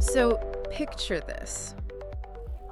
So picture this.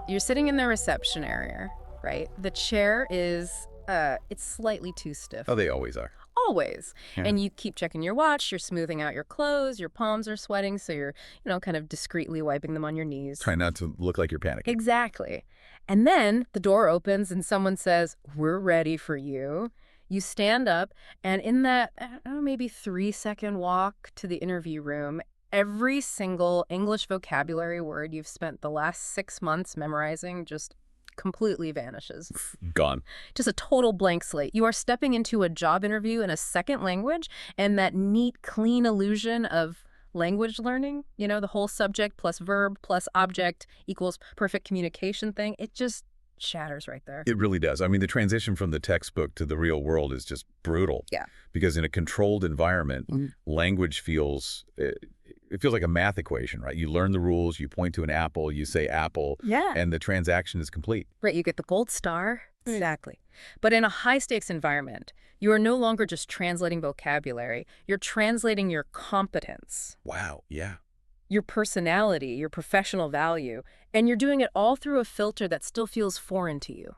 You're sitting in the reception area, right? The chair is, it's slightly too stiff. Oh, they always are. Always. Yeah. And you keep checking your watch, you're smoothing out your clothes, your palms are sweating, so you're, kind of discreetly wiping them on your knees. Try not to look like you're panicking. Exactly. And then the door opens and someone says, "We're ready for you." You stand up, and in that, I don't know, maybe 3-second walk to the interview room, every single English vocabulary word you've spent the last 6 months memorizing just completely vanishes. Gone. Just a total blank slate. You are stepping into a job interview in a second language, and that neat, clean illusion of language learning, the whole subject plus verb plus object equals perfect communication thing, it just shatters right there. It really does. I mean, the transition from the textbook to the real world is just brutal. Yeah. Because in a controlled environment, Mhm. language it feels like a math equation, right? You learn the rules, you point to an apple, you say apple, Yeah. and the transaction is complete. Right, you get the gold star. Right. Exactly. But in a high-stakes environment, you are no longer just translating vocabulary. You're translating your competence, Wow. Yeah. your personality, your professional value, and you're doing it all through a filter that still feels foreign to you.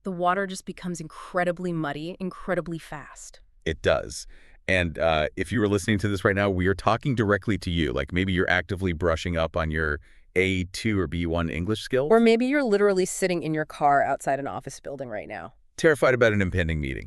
The water just becomes incredibly muddy, incredibly fast. It does. And if you were listening to this right now, we are talking directly to you. Like maybe you're actively brushing up on your A2 or B1 English skills. Or maybe you're literally sitting in your car outside an office building right now. Terrified about an impending meeting.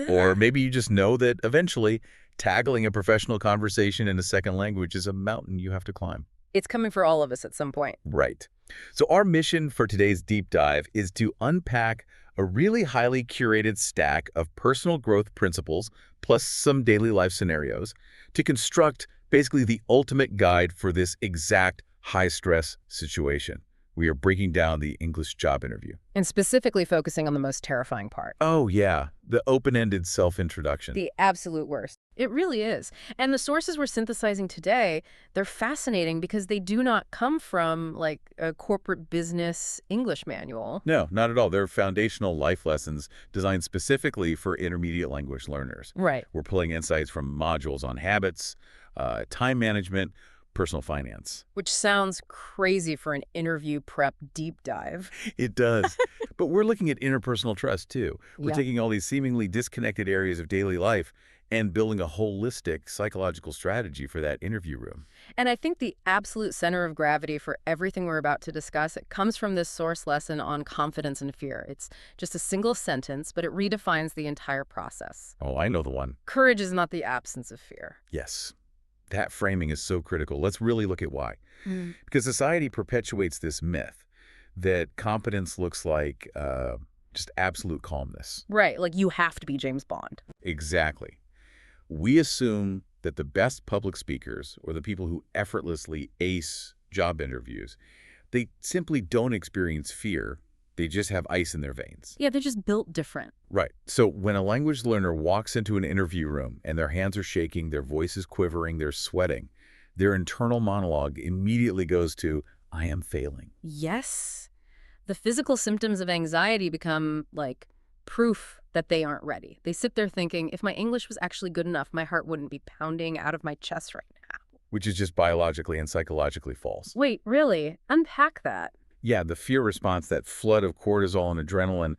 Or maybe you just know that eventually tackling a professional conversation in a second language is a mountain you have to climb. It's coming for all of us at some point. Right. So our mission for today's deep dive is to unpack a really highly curated stack of personal growth principles plus some daily life scenarios to construct basically the ultimate guide for this exact high-stress situation. We are breaking down the English job interview. And specifically focusing on the most terrifying part. Oh, yeah, the open-ended self-introduction. The absolute worst. It really is. And the sources we're synthesizing today, they're fascinating because they do not come from, like, a corporate business English manual. No, not at all. They're foundational life lessons designed specifically for intermediate language learners. Right. We're pulling insights from modules on habits, time management, personal finance. Which sounds crazy for an interview prep deep dive. It does. But we're looking at interpersonal trust, too. We're Yeah. taking all these seemingly disconnected areas of daily life and building a holistic psychological strategy for that interview room. And I think the absolute center of gravity for everything we're about to discuss, it comes from this source lesson on confidence and fear. It's just a single sentence, but it redefines the entire process. Oh, I know the one. Courage is not the absence of fear. Yes. That framing is so critical. Let's really look at why. Because society perpetuates this myth that competence looks like just absolute calmness. Right, like you have to be James Bond. Exactly. We assume that the best public speakers or the people who effortlessly ace job interviews, they simply don't experience fear. They just have ice in their veins. Yeah, they're just built different. Right. So when a language learner walks into an interview room and their hands are shaking, their voice is quivering, they're sweating, their internal monologue immediately goes to, "I am failing." Yes. The physical symptoms of anxiety become, like, proof that they aren't ready. They sit there thinking, if my English was actually good enough, my heart wouldn't be pounding out of my chest right now. Which is just biologically and psychologically false. Wait, really? Unpack that. Yeah, the fear response, that flood of cortisol and adrenaline,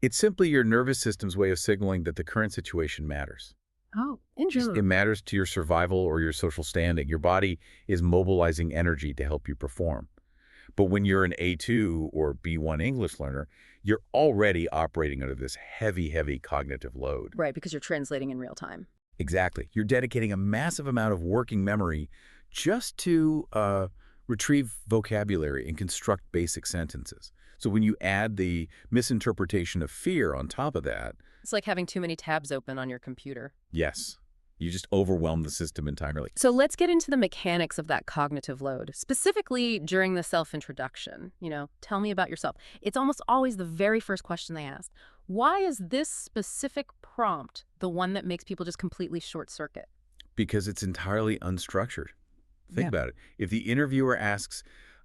it's simply your nervous system's way of signaling that the current situation matters. Oh, It interesting. matters to your survival or your social standing. Your body is mobilizing energy to help you perform. But when you're an A2 or B1 English learner, you're already operating under this heavy, heavy cognitive load. Right, because you're translating in real time. Exactly. You're dedicating a massive amount of working memory just to retrieve vocabulary and construct basic sentences. So when you add the misinterpretation of fear on top of that, It's like having too many tabs open on your computer. yes, you just overwhelm the system entirely. So let's get into the mechanics of that cognitive load, specifically during the self-introduction. Tell me about yourself. It's almost always the very first question they ask. Why is this specific prompt the one that makes people just completely short-circuit? Because it's entirely unstructured. Think Yeah. about it. If the interviewer asks,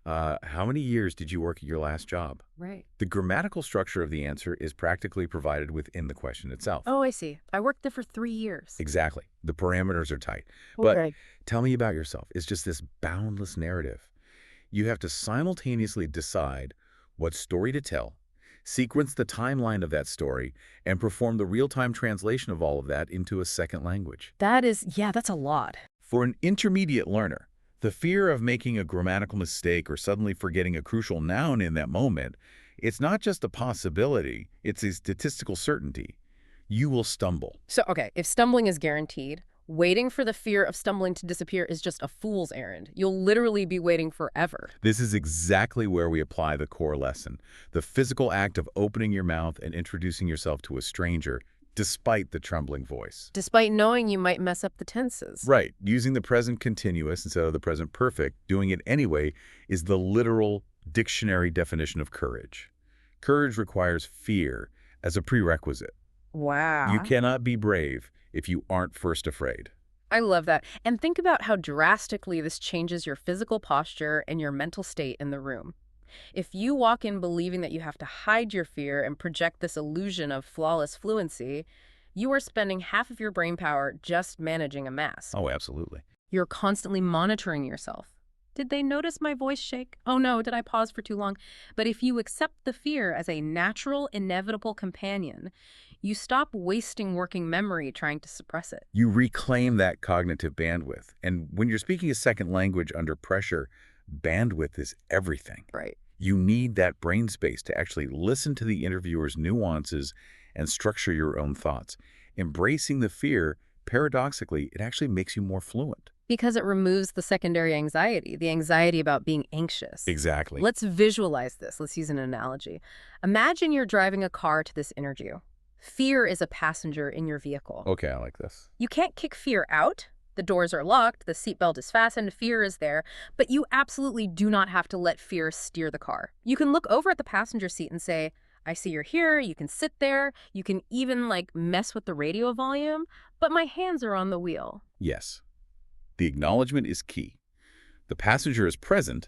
How many years did you work at your last job? Right. The grammatical structure of the answer is practically provided within the question itself. Oh, I see. I worked there for 3 years. Exactly. The parameters are tight. But Okay. tell me about yourself. It's just this boundless narrative. You have to simultaneously decide what story to tell, sequence the timeline of that story, and perform the real-time translation of all of that into a second language. That's a lot. For an intermediate learner, the fear of making a grammatical mistake or suddenly forgetting a crucial noun in that moment, it's not just a possibility, it's a statistical certainty. You will stumble. So, okay, if stumbling is guaranteed, waiting for the fear of stumbling to disappear is just a fool's errand. You'll literally be waiting forever. This is exactly where we apply the core lesson, the physical act of opening your mouth and introducing yourself to a stranger, despite the trembling voice. Despite knowing you might mess up the tenses. Right. Using the present continuous instead of the present perfect, doing it anyway, is the literal dictionary definition of courage. Courage requires fear as a prerequisite. Wow. You cannot be brave if you aren't first afraid. I love that. And think about how drastically this changes your physical posture and your mental state in the room. If you walk in believing that you have to hide your fear and project this illusion of flawless fluency, you are spending half of your brain power just managing a mask. Oh, absolutely. You're constantly monitoring yourself. Did they notice my voice shake? Oh no, did I pause for too long? But if you accept the fear as a natural, inevitable companion, you stop wasting working memory trying to suppress it. You reclaim that cognitive bandwidth. And when you're speaking a second language under pressure, bandwidth is everything. Right. You need that brain space to actually listen to the interviewer's nuances and structure your own thoughts. Embracing the fear, paradoxically, it actually makes you more fluent. Because it removes the secondary anxiety, the anxiety about being anxious. Exactly. Let's visualize this. Let's use an analogy. Imagine you're driving a car to this interview. Fear is a passenger in your vehicle. Okay, I like this. You can't kick fear out. The doors are locked, the seatbelt is fastened, fear is there, but you absolutely do not have to let fear steer the car. You can look over at the passenger seat and say, I see you're here, you can sit there, you can even mess with the radio volume, but my hands are on the wheel. Yes. The acknowledgement is key. The passenger is present,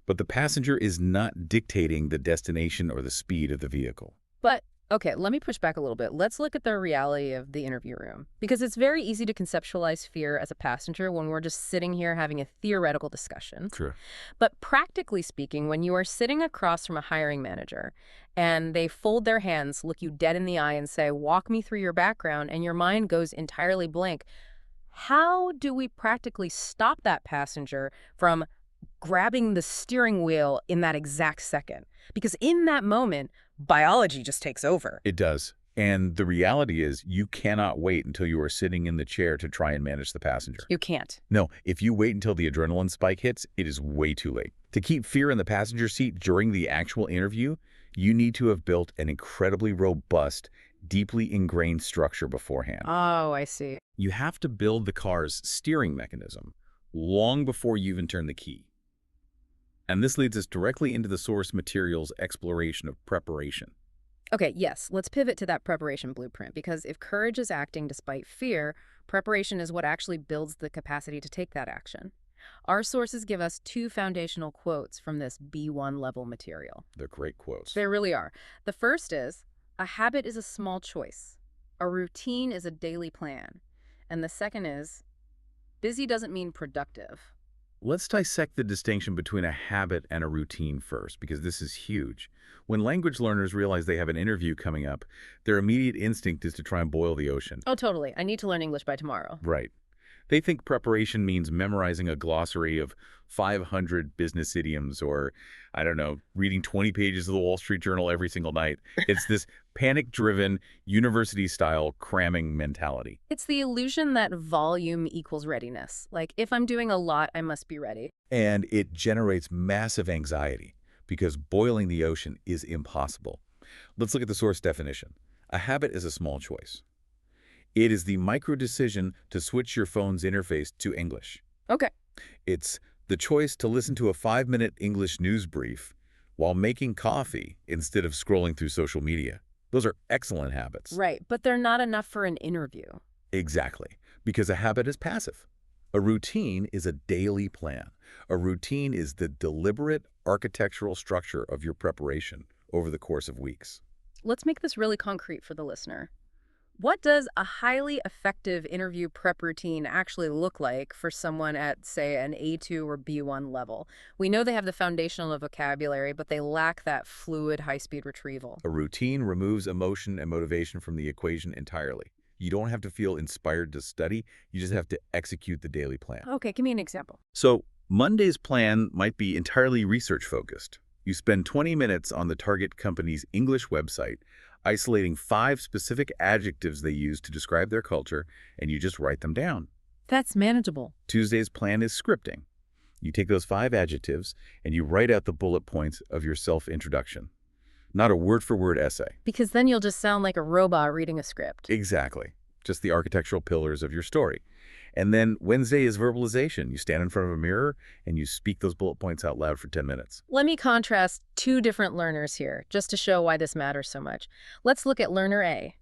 but the passenger is not dictating the destination or the speed of the vehicle. But okay, let me push back a little bit. Let's look at the reality of the interview room. Because it's very easy to conceptualize fear as a passenger when we're just sitting here having a theoretical discussion. True. But practically speaking, when you are sitting across from a hiring manager and they fold their hands, look you dead in the eye and say, walk me through your background, and your mind goes entirely blank, how do we practically stop that passenger from grabbing the steering wheel in that exact second? Because in that moment, biology just takes over. It does. And the reality is you cannot wait until you are sitting in the chair to try and manage the passenger. You can't. No, if you wait until the adrenaline spike hits, it is way too late. To keep fear in the passenger seat during the actual interview, you need to have built an incredibly robust, deeply ingrained structure beforehand. Oh, I see. You have to build the car's steering mechanism long before you even turn the key. And this leads us directly into the source material's exploration of preparation. Okay, yes, let's pivot to that preparation blueprint, because if courage is acting despite fear, preparation is what actually builds the capacity to take that action. Our sources give us 2 foundational quotes from this B1 level material. They're great quotes. They really are. The first is, a habit is a small choice. A routine is a daily plan. And the second is, busy doesn't mean productive. Let's dissect the distinction between a habit and a routine first, because this is huge. When language learners realize they have an interview coming up, their immediate instinct is to try and boil the ocean. Oh, totally. I need to learn English by tomorrow. Right. They think preparation means memorizing a glossary of 500 business idioms or, I don't know, reading 20 pages of the Wall Street Journal every single night. It's this panic-driven, university-style cramming mentality. It's the illusion that volume equals readiness. Like, if I'm doing a lot, I must be ready. And it generates massive anxiety because boiling the ocean is impossible. Let's look at the source definition. A habit is a small choice. It is the micro-decision to switch your phone's interface to English. Okay. It's the choice to listen to a 5-minute English news brief while making coffee instead of scrolling through social media. Those are excellent habits. Right, but they're not enough for an interview. Exactly, because a habit is passive. A routine is a daily plan. A routine is the deliberate architectural structure of your preparation over the course of weeks. Let's make this really concrete for the listener. What does a highly effective interview prep routine actually look like for someone at, say, an A2 or B1 level? We know they have the foundational vocabulary, but they lack that fluid, high-speed retrieval. A routine removes emotion and motivation from the equation entirely. You don't have to feel inspired to study, you just have to execute the daily plan. Okay, give me an example. So, Monday's plan might be entirely research-focused. You spend 20 minutes on the target company's English website, isolating 5 specific adjectives they use to describe their culture, and you just write them down. That's manageable. Tuesday's plan is scripting. You take those 5 adjectives, and you write out the bullet points of your self-introduction. Not a word-for-word essay. Because then you'll just sound like a robot reading a script. Exactly. Just the architectural pillars of your story. And then Wednesday is verbalization. You stand in front of a mirror and you speak those bullet points out loud for 10 minutes. Let me contrast 2 different learners here, just to show why this matters so much. Let's look at learner A.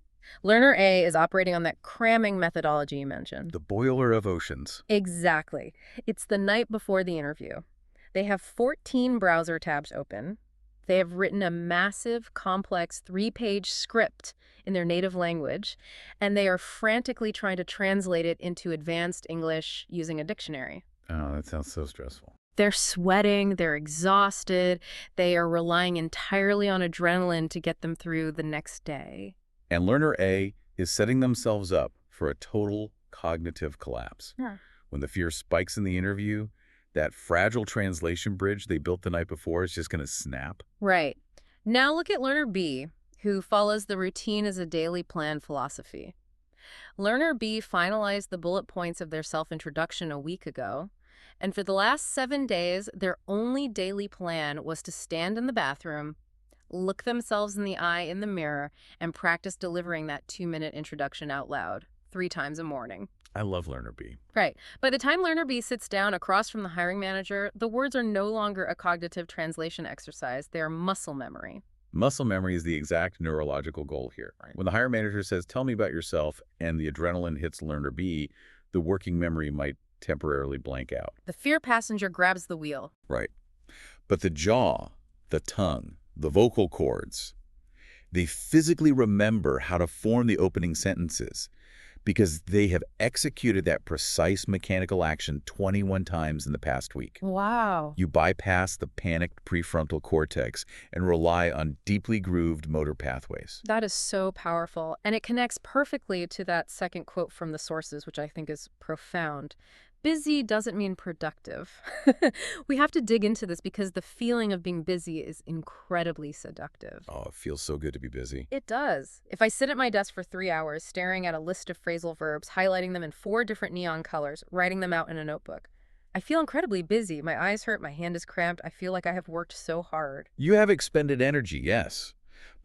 Learner A is operating on that cramming methodology you mentioned. The boiler of oceans. Exactly. It's the night before the interview. They have 14 browser tabs open. They have written a massive, complex 3-page script in their native language, and they are frantically trying to translate it into advanced English using a dictionary. Oh, that sounds so stressful. They're sweating, they're exhausted, they are relying entirely on adrenaline to get them through the next day. And learner A is setting themselves up for a total cognitive collapse. Yeah. When the fear spikes in the interview, that fragile translation bridge they built the night before is just going to snap. Right. Now look at learner B, who follows the routine as a daily plan philosophy. Learner B finalized the bullet points of their self-introduction a week ago, and for the last 7 days, their only daily plan was to stand in the bathroom, look themselves in the eye in the mirror, and practice delivering that 2-minute introduction out loud 3 times a morning. I love learner B. Right. By the time learner B sits down across from the hiring manager, the words are no longer a cognitive translation exercise. They are muscle memory. Muscle memory is the exact neurological goal here. When the hiring manager says, "Tell me about yourself," and the adrenaline hits learner B, the working memory might temporarily blank out. The fear passenger grabs the wheel. Right. But the jaw, the tongue, the vocal cords, they physically remember how to form the opening sentences because they have executed that precise mechanical action 21 times in the past week. Wow. You bypass the panicked prefrontal cortex and rely on deeply grooved motor pathways. That is so powerful. And it connects perfectly to that second quote from the sources, which I think is profound. Busy doesn't mean productive. We have to dig into this because the feeling of being busy is incredibly seductive. Oh, it feels so good to be busy. It does. If I sit at my desk for 3 hours staring at a list of phrasal verbs, highlighting them in 4 different neon colors, writing them out in a notebook, I feel incredibly busy. My eyes hurt, my hand is cramped. I feel like I have worked so hard. You have expended energy, yes,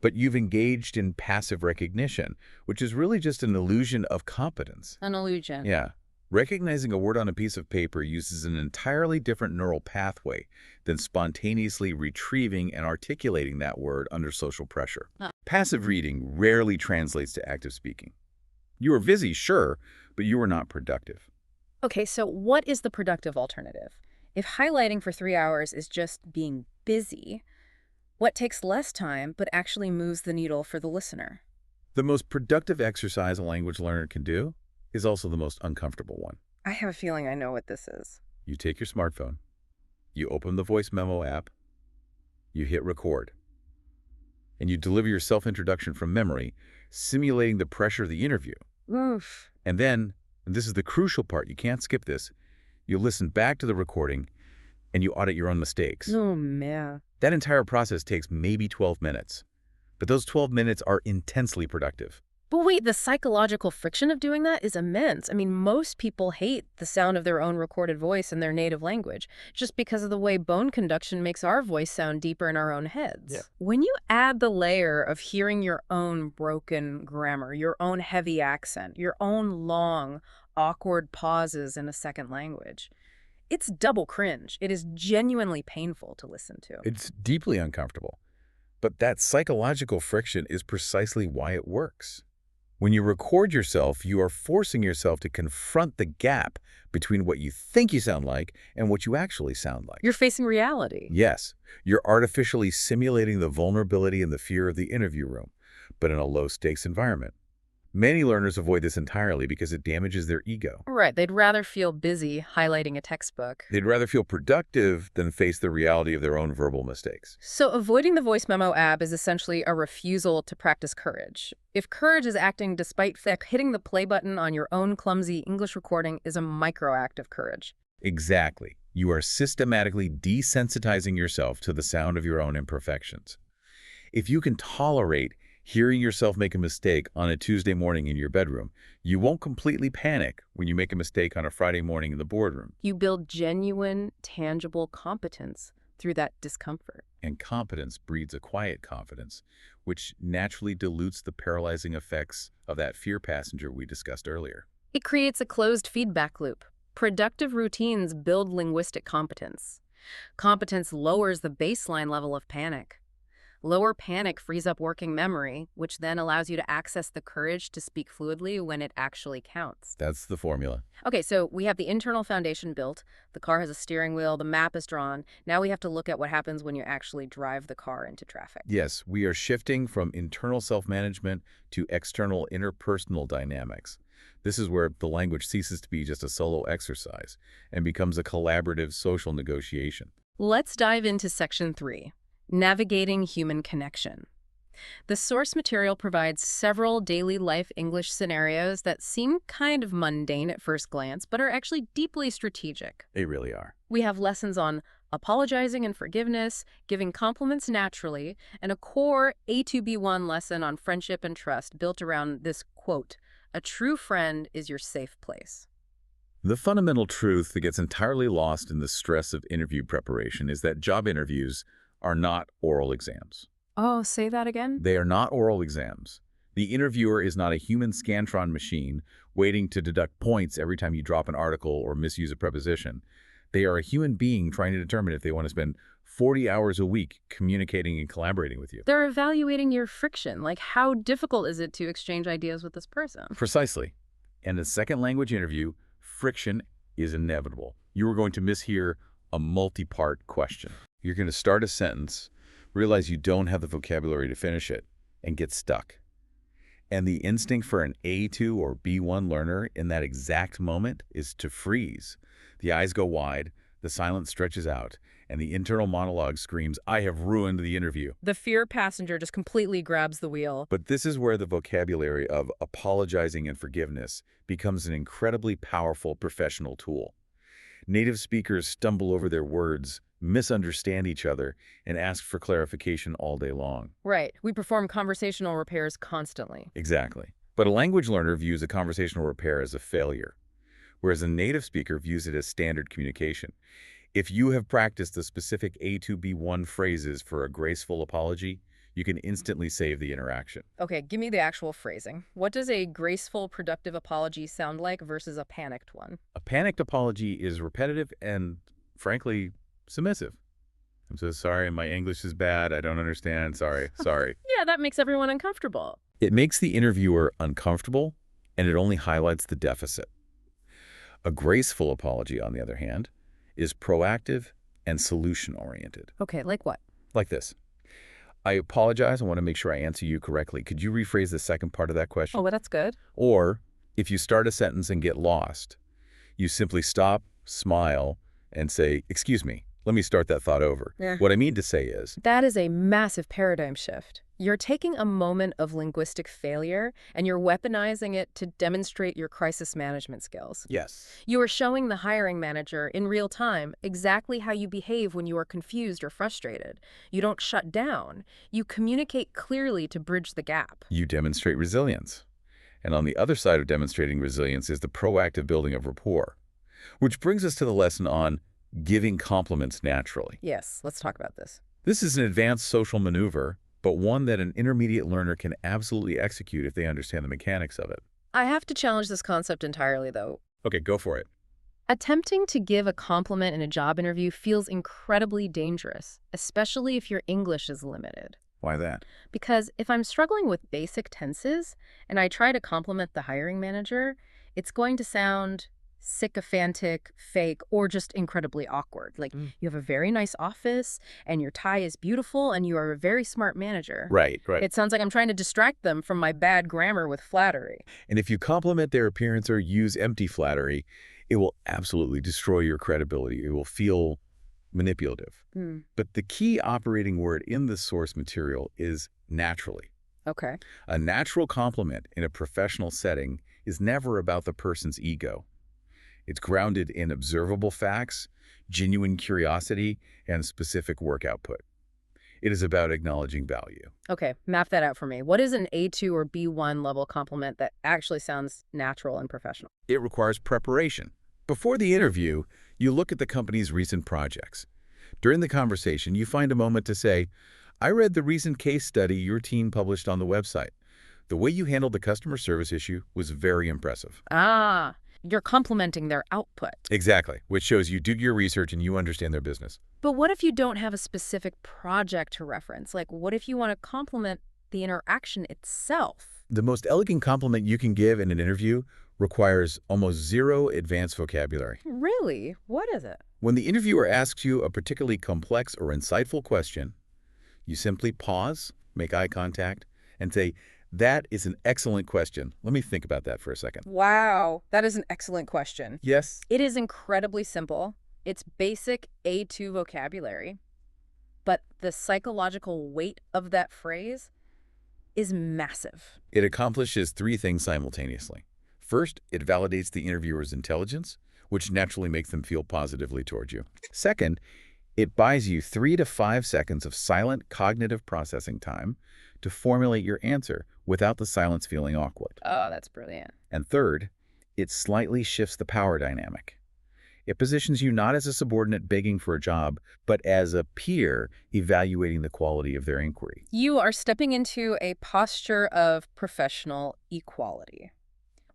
but you've engaged in passive recognition, which is really just an illusion of competence. An illusion. Yeah. Recognizing a word on a piece of paper uses an entirely different neural pathway than spontaneously retrieving and articulating that word under social pressure. Huh. Passive reading rarely translates to active speaking. You are busy, sure, but you are not productive. Okay, so what is the productive alternative? If highlighting for 3 hours is just being busy, what takes less time but actually moves the needle for the listener? The most productive exercise a language learner can do is also the most uncomfortable one. I have a feeling I know what this is. You take your smartphone, you open the voice memo app, you hit record, and you deliver your self-introduction from memory, simulating the pressure of the interview. Oof. And then, and this is the crucial part, you can't skip this, you listen back to the recording and you audit your own mistakes. Oh, man. That entire process takes maybe 12 minutes, but those 12 minutes are intensely productive. But wait, the psychological friction of doing that is immense. I mean, most people hate the sound of their own recorded voice in their native language, just because of the way bone conduction makes our voice sound deeper in our own heads. Yeah. When you add the layer of hearing your own broken grammar, your own heavy accent, your own long, awkward pauses in a second language, it's double cringe. It is genuinely painful to listen to. It's deeply uncomfortable, but that psychological friction is precisely why it works. When you record yourself, you are forcing yourself to confront the gap between what you think you sound like and what you actually sound like. You're facing reality. Yes, you're artificially simulating the vulnerability and the fear of the interview room, but in a low-stakes environment. Many learners avoid this entirely because it damages their ego. Right, they'd rather feel busy highlighting a textbook. They'd rather feel productive than face the reality of their own verbal mistakes. So avoiding the voice memo app is essentially a refusal to practice courage. If courage is acting despite hitting the play button on your own clumsy English recording is a micro-act of courage. Exactly. You are systematically desensitizing yourself to the sound of your own imperfections. If you can tolerate hearing yourself make a mistake on a Tuesday morning in your bedroom, you won't completely panic when you make a mistake on a Friday morning in the boardroom. You build genuine, tangible competence through that discomfort. And competence breeds a quiet confidence, which naturally dilutes the paralyzing effects of that fear passenger we discussed earlier. It creates a closed feedback loop. Productive routines build linguistic competence. Competence lowers the baseline level of panic. Lower panic frees up working memory, which then allows you to access the courage to speak fluidly when it actually counts. That's the formula. Okay, so we have the internal foundation built. The car has a steering wheel. The map is drawn. Now we have to look at what happens when you actually drive the car into traffic. Yes, we are shifting from internal self-management to external interpersonal dynamics. This is where the language ceases to be just a solo exercise and becomes a collaborative social negotiation. Let's dive into Section 3. Navigating human connection. The source material provides several daily life English scenarios that seem kind of mundane at first glance, but are actually deeply strategic. They really are. We have lessons on apologizing and forgiveness, giving compliments naturally, and a core A2B1 lesson on friendship and trust built around this quote, "A true friend is your safe place." The fundamental truth that gets entirely lost in the stress of interview preparation is that job interviews are not oral exams. Oh, say that again? They are not oral exams. The interviewer is not a human Scantron machine waiting to deduct points every time you drop an article or misuse a preposition. They are a human being trying to determine if they want to spend 40 hours a week communicating and collaborating with you. They're evaluating your friction, like how difficult is it to exchange ideas with this person? Precisely. In a second language interview, friction is inevitable. You are going to mishear a multi-part question. You're going to start a sentence, realize you don't have the vocabulary to finish it, and get stuck. And the instinct for an A2 or B1 learner in that exact moment is to freeze. The eyes go wide, the silence stretches out, and the internal monologue screams, "I have ruined the interview." The fear passenger just completely grabs the wheel. But this is where the vocabulary of apologizing and forgiveness becomes an incredibly powerful professional tool. Native speakers stumble over their words, misunderstand each other, and ask for clarification all day long. Right. We perform conversational repairs constantly. Exactly. But a language learner views a conversational repair as a failure, whereas a native speaker views it as standard communication. If you have practiced the specific A2B1 phrases for a graceful apology, you can instantly save the interaction. Okay, give me the actual phrasing. What does a graceful, productive apology sound like versus a panicked one? A panicked apology is repetitive and, frankly, submissive. "I'm so sorry, my English is bad, I don't understand, sorry." Yeah, that makes everyone uncomfortable. It makes the interviewer uncomfortable, and it only highlights the deficit. A graceful apology, on the other hand, is proactive and solution-oriented. Okay, like what? Like this. "I apologize, I want to make sure I answer you correctly. Could you rephrase the second part of that question?" Oh, well, that's good. Or, if you start a sentence and get lost, you simply stop, smile, and say, "Excuse me, let me start that thought over." Yeah. What I mean to say is, That is a massive paradigm shift. You're taking a moment of linguistic failure and you're weaponizing it to demonstrate your crisis management skills. yes, You are showing the hiring manager in real time exactly how you behave when you are confused or frustrated. You don't shut down. You communicate clearly to bridge the gap. you demonstrate resilience. And on the other side of demonstrating resilience is the proactive building of rapport. Which brings us to the lesson on giving compliments naturally. Yes, let's talk about this. This is an advanced social maneuver, but one that an intermediate learner can absolutely execute if they understand the mechanics of it. I have to challenge this concept entirely, though. Okay, go for it. Attempting to give a compliment in a job interview feels incredibly dangerous, especially if your English is limited. Why that? Because if I'm struggling with basic tenses and I try to compliment the hiring manager, it's going to sound sycophantic, fake, or just incredibly awkward. Like, Mm. you have a very nice office, and your tie is beautiful, and you are a very smart manager. Right, right. It sounds like I'm trying to distract them from my bad grammar with flattery. And if you compliment their appearance or use empty flattery, it will absolutely destroy your credibility. It will feel manipulative. Hmm. But the key operating word in the source material is naturally. Okay. A natural compliment in a professional setting is never about the person's ego. It's grounded in observable facts, genuine curiosity, and specific work output. It is about acknowledging value. Okay, map that out for me. What is an A2 or B1 level compliment that actually sounds natural and professional? It requires preparation. Before the interview, you look at the company's recent projects. During the conversation, you find a moment to say, I read the recent case study your team published on the website. The way you handled the customer service issue was very impressive. Ah, you're complimenting their output. Exactly, which shows you do your research and you understand their business. But what if you don't have a specific project to reference? Like, what if you want to compliment the interaction itself? The most elegant compliment you can give in an interview requires almost zero advanced vocabulary. Really? What is it? When the interviewer asks you a particularly complex or insightful question, you simply pause, make eye contact, and say, that is an excellent question. Let me think about that for a second. Wow, that is an excellent question. Yes? It is incredibly simple. It's basic A2 vocabulary. But the psychological weight of that phrase is massive. It accomplishes three things simultaneously. First, it validates the interviewer's intelligence, which naturally makes them feel positively towards you. Second, it buys you 3 to 5 seconds of silent cognitive processing time to formulate your answer without the silence feeling awkward. Oh, that's brilliant. And third, it slightly shifts the power dynamic. It positions you not as a subordinate begging for a job, but as a peer evaluating the quality of their inquiry. You are stepping into a posture of professional equality,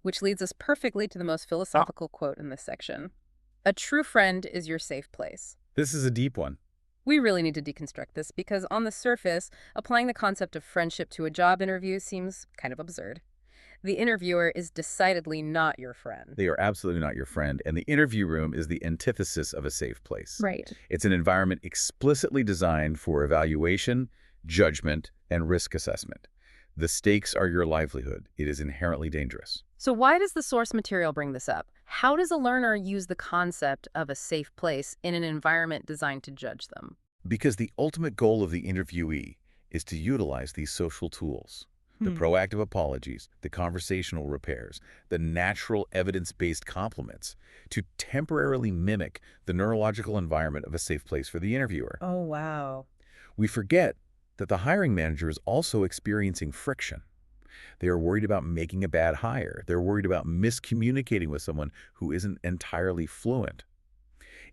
which leads us perfectly to the most philosophical quote in this section. A true friend is your safe place. This is a deep one. We really need to deconstruct this because on the surface, applying the concept of friendship to a job interview seems kind of absurd. The interviewer is decidedly not your friend. They are absolutely not your friend, and the interview room is the antithesis of a safe place. Right. It's an environment explicitly designed for evaluation, judgment, and risk assessment. The stakes are your livelihood. It is inherently dangerous. So why does the source material bring this up? How does a learner use the concept of a safe place in an environment designed to judge them? Because the ultimate goal of the interviewee is to utilize these social tools. The proactive apologies, the conversational repairs, the natural evidence-based compliments to temporarily mimic the neurological environment of a safe place for the interviewer. Oh, wow. We forget that the hiring manager is also experiencing friction. They are worried about making a bad hire. They're worried about miscommunicating with someone who isn't entirely fluent.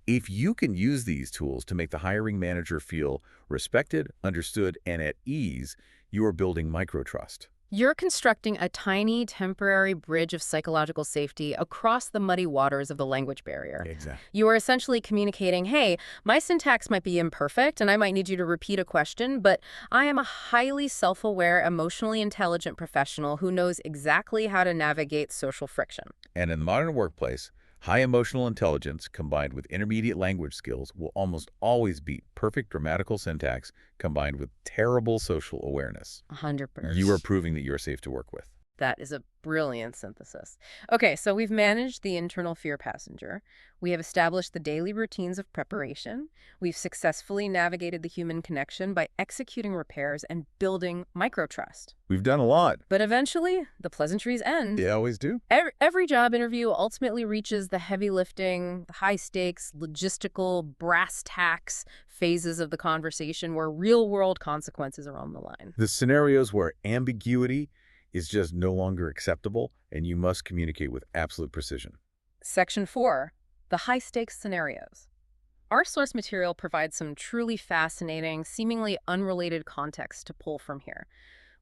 If you can use these tools to make the hiring manager feel respected, understood, and at ease, you are building microtrust. You're constructing a tiny, temporary bridge of psychological safety across the muddy waters of the language barrier. Exactly. You are essentially communicating, hey, my syntax might be imperfect and I might need you to repeat a question, but I am a highly self-aware, emotionally intelligent professional who knows exactly how to navigate social friction. And in the modern workplace, high emotional intelligence combined with intermediate language skills will almost always beat perfect grammatical syntax combined with terrible social awareness. 100%. You are proving that you're safe to work with. That is a brilliant synthesis. Okay, so we've managed the internal fear passenger. We have established the daily routines of preparation. We've successfully navigated the human connection by executing repairs and building microtrust. We've done a lot. But eventually, the pleasantries end. They always do. Every job interview ultimately reaches the heavy lifting, high-stakes, logistical, brass tacks phases of the conversation where real-world consequences are on the line. The scenarios where ambiguity is just no longer acceptable and you must communicate with absolute precision. Section 4, the high-stakes scenarios. Our source material provides some truly fascinating, seemingly unrelated context to pull from here.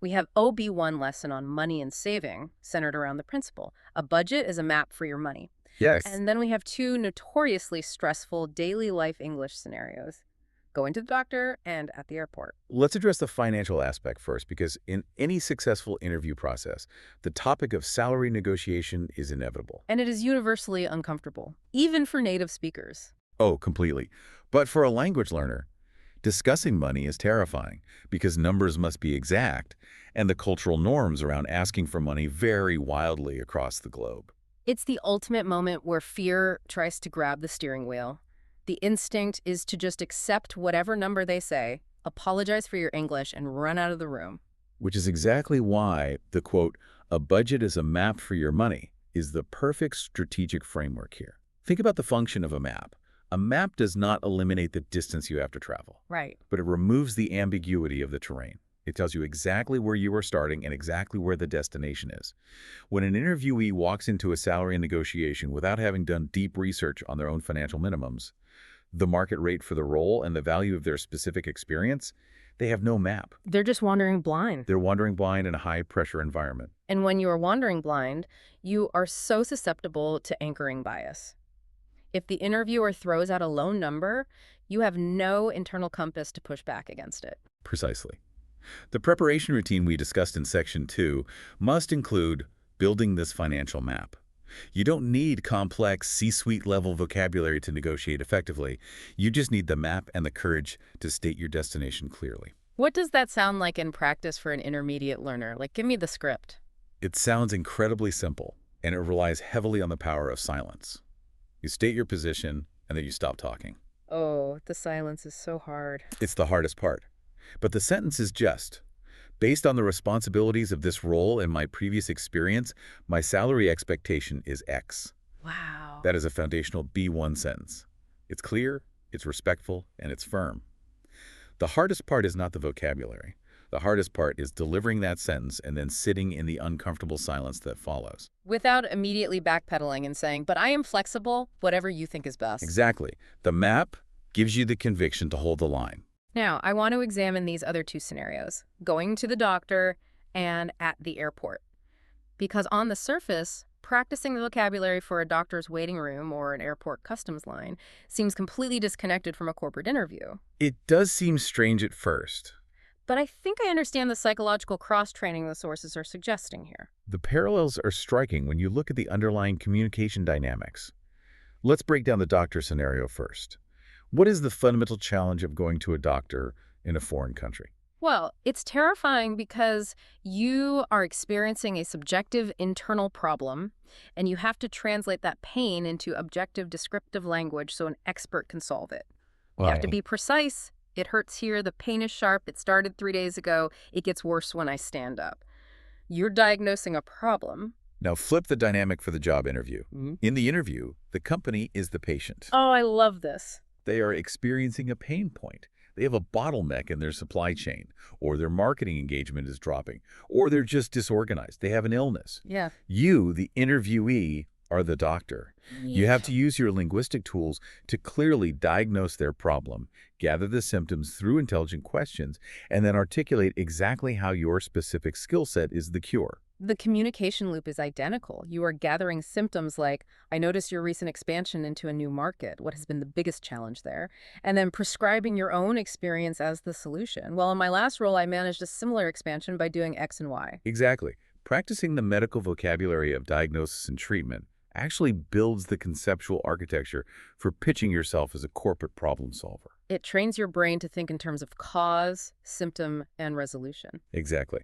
We have OB1 lesson on money and saving, centered around the principle. A budget is a map for your money. Yes. And then we have two notoriously stressful daily life English scenarios. going to the doctor, and at the airport. Let's address the financial aspect first, because in any successful interview process, the topic of salary negotiation is inevitable. And it is universally uncomfortable, even for native speakers. Oh, completely. But for a language learner, discussing money is terrifying because numbers must be exact, and the cultural norms around asking for money vary wildly across the globe. It's the ultimate moment where fear tries to grab the steering wheel. The instinct is to just accept whatever number they say, apologize for your English, and run out of the room. Which is exactly why the quote, "a budget is a map for your money," is the perfect strategic framework here. Think about the function of a map. A map does not eliminate the distance you have to travel, Right. but it removes the ambiguity of the terrain. It tells you exactly where you are starting and exactly where the destination is. When an interviewee walks into a salary negotiation without having done deep research on their own financial minimums, the market rate for the role, and the value of their specific experience, they have no map. They're just wandering blind. They're wandering blind in a high-pressure environment. And when you are wandering blind, you are so susceptible to anchoring bias. If the interviewer throws out a low number, you have no internal compass to push back against it. Precisely. The preparation routine we discussed in Section 2 must include building this financial map. You don't need complex C-suite level vocabulary to negotiate effectively. You just need the map and the courage to state your destination clearly. What does that sound like in practice for an intermediate learner? Like, give me the script. It sounds incredibly simple, and it relies heavily on the power of silence. You state your position, and then you stop talking. Oh, the silence is so hard. It's the hardest part. But the sentence is just, based on the responsibilities of this role and my previous experience, my salary expectation is X. Wow. That is a foundational B1 sentence. It's clear, it's respectful, and it's firm. The hardest part is not the vocabulary. The hardest part is delivering that sentence and then sitting in the uncomfortable silence that follows. Without immediately backpedaling and saying, but I am flexible, whatever you think is best. Exactly. The map gives you the conviction to hold the line. Now, I want to examine these other two scenarios, going to the doctor and at the airport. Because on the surface, practicing the vocabulary for a doctor's waiting room or an airport customs line seems completely disconnected from a corporate interview. It does seem strange at first. But I think I understand the psychological cross-training the sources are suggesting here. The parallels are striking when you look at the underlying communication dynamics. Let's break down the doctor scenario first. What is the fundamental challenge of going to a doctor in a foreign country? Well, it's terrifying because you are experiencing a subjective internal problem, and you have to translate that pain into objective descriptive language so an expert can solve it. You have to be precise. It hurts here. The pain is sharp. It started 3 days ago. It gets worse when I stand up. You're diagnosing a problem. Now flip the dynamic for the job interview. Mm-hmm. In the interview, the company is the patient. Oh, I love this. They are experiencing a pain point. They have a bottleneck in their supply chain, or their marketing engagement is dropping, or they're just disorganized. They have an illness. Yeah. You, the interviewee, are the doctor. You have to use your linguistic tools to clearly diagnose their problem, gather the symptoms through intelligent questions, and then articulate exactly how your specific skill set is the cure. The communication loop is identical. You are gathering symptoms like, I noticed your recent expansion into a new market. What has been the biggest challenge there? And then prescribing your own experience as the solution. Well, in my last role, I managed a similar expansion by doing X and Y. Exactly. Practicing the medical vocabulary of diagnosis and treatment actually builds the conceptual architecture for pitching yourself as a corporate problem solver. It trains your brain to think in terms of cause, symptom, and resolution. Exactly.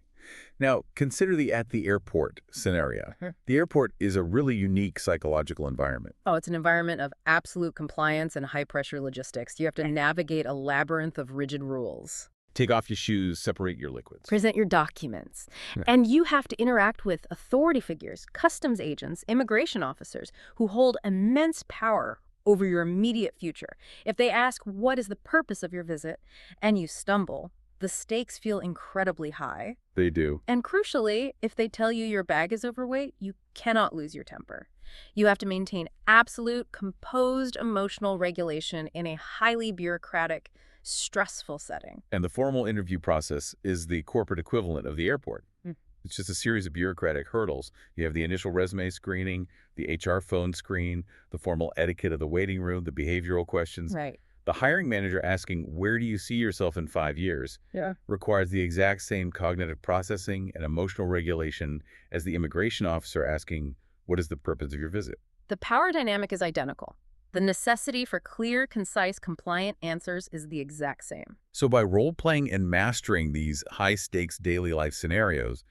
Now, consider the at the airport scenario. The airport is a really unique psychological environment. Oh, it's an environment of absolute compliance and high-pressure logistics. You have to navigate a labyrinth of rigid rules. Take off your shoes, separate your liquids. Present your documents. Yeah. And you have to interact with authority figures, customs agents, immigration officers who hold immense power over your immediate future. If they ask, what is the purpose of your visit, and you stumble, the stakes feel incredibly high. They do. And crucially, if they tell you your bag is overweight, you cannot lose your temper. You have to maintain absolute, composed emotional regulation in a highly bureaucratic, stressful setting. And the formal interview process is the corporate equivalent of the airport. It's just a series of bureaucratic hurdles. You have the initial resume screening, the HR phone screen, the formal etiquette of the waiting room, the behavioral questions. Right. The hiring manager asking, "Where do you see yourself in 5 years?" Yeah. requires the exact same cognitive processing and emotional regulation as the immigration officer asking, "What is the purpose of your visit?" The power dynamic is identical. The necessity for clear, concise, compliant answers is the exact same. So by role-playing and mastering these high-stakes daily life scenarios,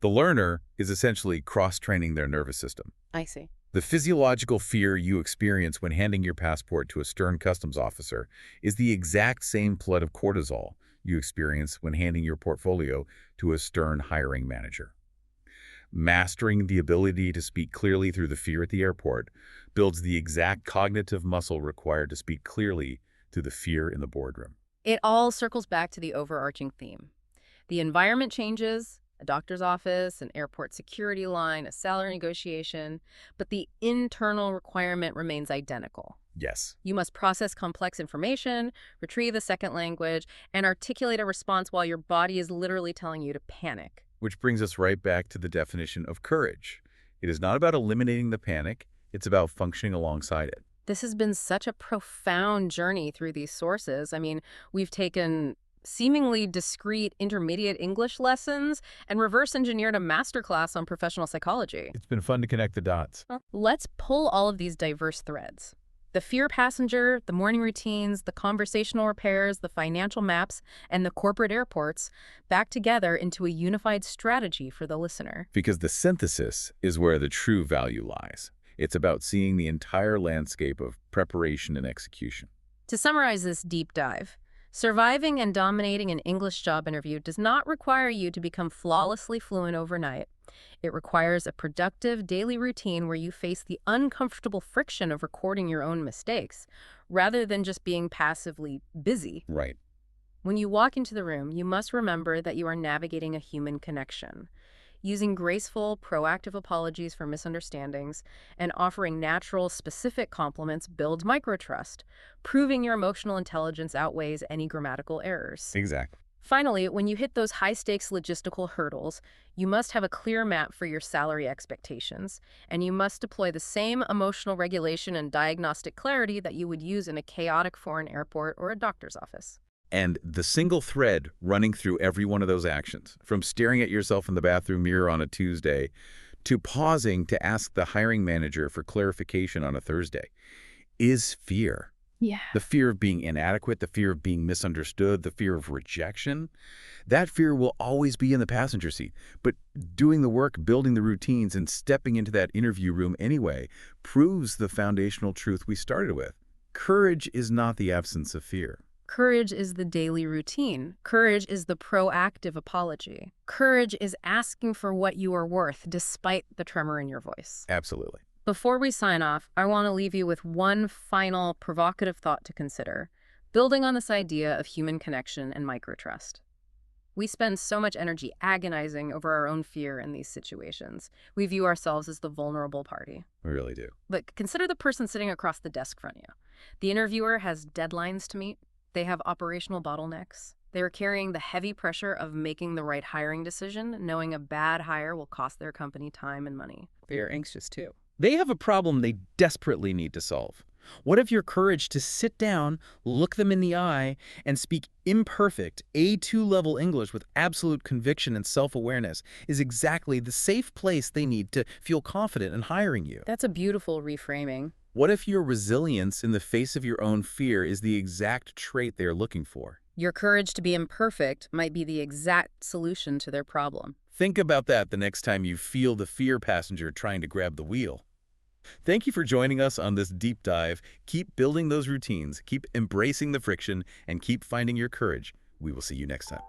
the learner is essentially cross-training their nervous system. I see. The physiological fear you experience when handing your passport to a stern customs officer is the exact same flood of cortisol you experience when handing your portfolio to a stern hiring manager. Mastering the ability to speak clearly through the fear at the airport builds the exact cognitive muscle required to speak clearly through the fear in the boardroom. It all circles back to the overarching theme. The environment changes, a doctor's office, an airport security line, a salary negotiation, but the internal requirement remains identical. Yes. You must process complex information, retrieve a second language, and articulate a response while your body is literally telling you to panic. Which brings us right back to the definition of courage. It is not about eliminating the panic, it's about functioning alongside it. This has been such a profound journey through these sources. I mean, we've taken seemingly discrete intermediate English lessons and reverse engineered a masterclass on professional psychology. It's been fun to connect the dots. Let's pull all of these diverse threads. The fear passenger, the morning routines, the conversational repairs, the financial maps, and the corporate airports back together into a unified strategy for the listener. Because the synthesis is where the true value lies. It's about seeing the entire landscape of preparation and execution. To summarize this deep dive, surviving and dominating an English job interview does not require you to become flawlessly fluent overnight. It requires a productive daily routine where you face the uncomfortable friction of recording your own mistakes, rather than just being passively busy. Right. When you walk into the room, you must remember that you are navigating a human connection. Using graceful, proactive apologies for misunderstandings and offering natural, specific compliments builds microtrust, proving your emotional intelligence outweighs any grammatical errors. Exactly. Finally, when you hit those high-stakes logistical hurdles, you must have a clear map for your salary expectations, and you must deploy the same emotional regulation and diagnostic clarity that you would use in a chaotic foreign airport or a doctor's office. And the single thread running through every one of those actions, from staring at yourself in the bathroom mirror on a Tuesday to pausing to ask the hiring manager for clarification on a Thursday, is fear. Yeah. The fear of being inadequate, the fear of being misunderstood, the fear of rejection. That fear will always be in the passenger seat. But doing the work, building the routines, and stepping into that interview room anyway proves the foundational truth we started with. Courage is not the absence of fear. Courage is the daily routine. Courage is the proactive apology. Courage is asking for what you are worth despite the tremor in your voice. Absolutely. Before we sign off, I want to leave you with one final provocative thought to consider, building on this idea of human connection and microtrust. We spend so much energy agonizing over our own fear in these situations. We view ourselves as the vulnerable party. We really do. But consider the person sitting across the desk from you. The interviewer has deadlines to meet. They have operational bottlenecks. They are carrying the heavy pressure of making the right hiring decision, knowing a bad hire will cost their company time and money. They are anxious too. They have a problem they desperately need to solve. What if your courage to sit down, look them in the eye, and speak imperfect A2 level English with absolute conviction and self-awareness is exactly the safe place they need to feel confident in hiring you? That's a beautiful reframing. What if your resilience in the face of your own fear is the exact trait they're looking for? Your courage to be imperfect might be the exact solution to their problem. Think about that the next time you feel the fear passenger trying to grab the wheel. Thank you for joining us on this deep dive. Keep building those routines, keep embracing the friction, and keep finding your courage. We will see you next time.